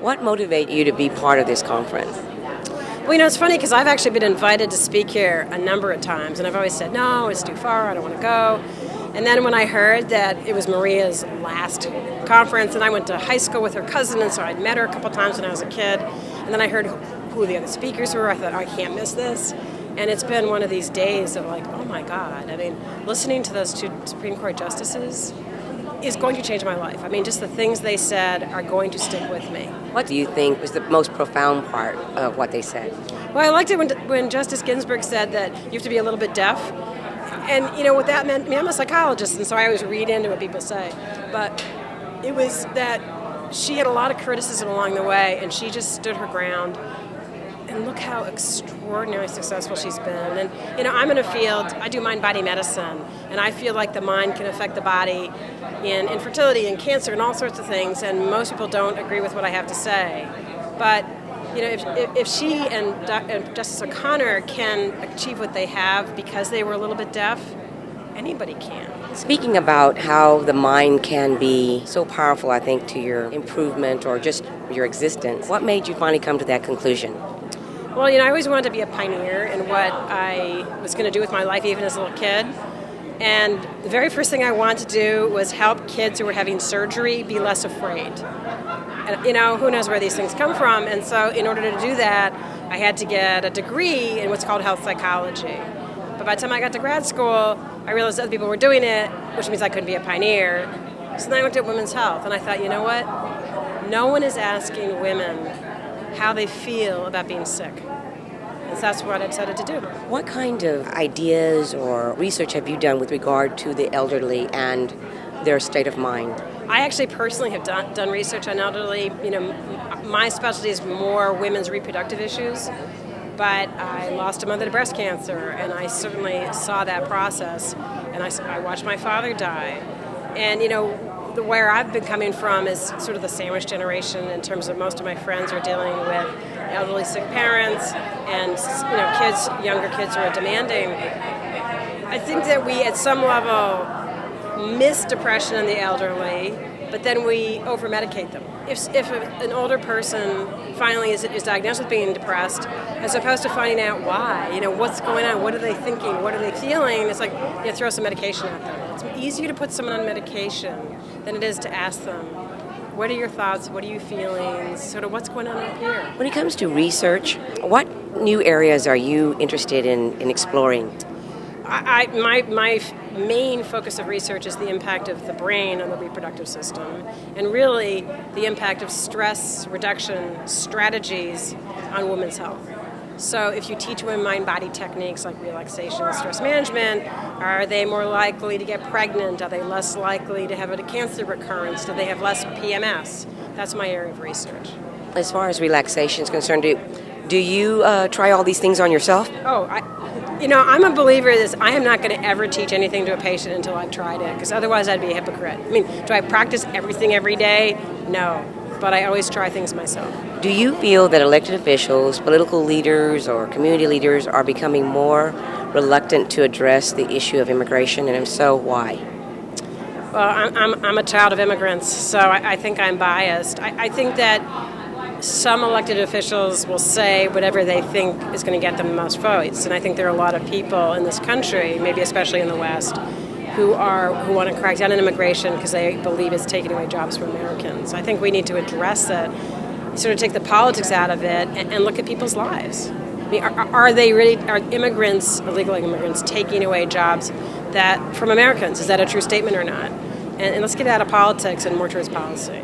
What motivated you to be part of this conference? Well, it's funny because I've actually been invited to speak here a number of times, and I've always said, no, it's too far, I don't want to go. And then when I heard that it was Maria's last conference, and I went to high school with her cousin, and so I'd met her a couple times when I was a kid, and then I heard who the other speakers were, I thought, oh, I can't miss this. And it's been one of these days of like, oh my God. I mean, listening to those two Supreme Court justices is going to change my life. I mean, just the things they said are going to stick with me. What do you think was the most profound part of what they said? Well, I liked it when Justice Ginsburg said that you have to be a little bit deaf. And, what that meant, I mean, I'm a psychologist, and so I always read into what people say. But it was that she had a lot of criticism along the way, and she just stood her ground. And look how extraordinarily successful she's been. And, I'm in a field, I do mind-body medicine, and I feel like the mind can affect the body in infertility and cancer and all sorts of things, and most people don't agree with what I have to say. But, if she and Justice O'Connor can achieve what they have because they were a little bit deaf, anybody can. Speaking about how the mind can be so powerful, I think, to your improvement or just your existence, what made you finally come to that conclusion? Well, I always wanted to be a pioneer in what I was going to do with my life, even as a little kid. And the very first thing I wanted to do was help kids who were having surgery be less afraid. And, who knows where these things come from. And so in order to do that, I had to get a degree in what's called health psychology. But by the time I got to grad school, I realized other people were doing it, which means I couldn't be a pioneer. So then I went to women's health, and I thought, you know what? No one is asking women how they feel about being sick. And so that's what I decided to do. What kind of ideas or research have you done with regard to the elderly and their state of mind? I actually personally have done research on elderly. My specialty is more women's reproductive issues, but I lost a mother to breast cancer, and I certainly saw that process, and I watched my father die. And, where I've been coming from is sort of the sandwich generation in terms of most of my friends are dealing with elderly sick parents and kids, younger kids who are demanding. I think that we at some level miss depression in the elderly, but then we over-medicate them. If an older person finally is diagnosed with being depressed, as opposed to finding out why, what's going on, what are they thinking, what are they feeling, it's like throw some medication at them. It's easier to put someone on medication than it is to ask them, what are your thoughts, what are you feeling, sort of what's going on up here. When it comes to research, what new areas are you interested in exploring? My main focus of research is the impact of the brain on the reproductive system, and really the impact of stress reduction strategies on women's health. So if you teach women mind-body techniques like relaxation and stress management, are they more likely to get pregnant? Are they less likely to have a cancer recurrence? Do they have less PMS? That's my area of research. As far as relaxation is concerned, do you try all these things on yourself? Oh, I'm a believer in this. I am not going to ever teach anything to a patient until I've tried it, because otherwise I'd be a hypocrite. I mean, do I practice everything every day? No, but I always try things myself. Do you feel that elected officials, political leaders, or community leaders are becoming more reluctant to address the issue of immigration, and if so, why? Well, I'm a child of immigrants, so I think I'm biased. I think that some elected officials will say whatever they think is going to get them the most votes, and I think there are a lot of people in this country, maybe especially in the West, who want to crack down on immigration because they believe it's taking away jobs from Americans. I think we need to address it, sort of take the politics out of it, and look at people's lives. I mean, are immigrants, illegal immigrants, taking away jobs from Americans? Is that a true statement or not? And let's get out of politics and more towards policy.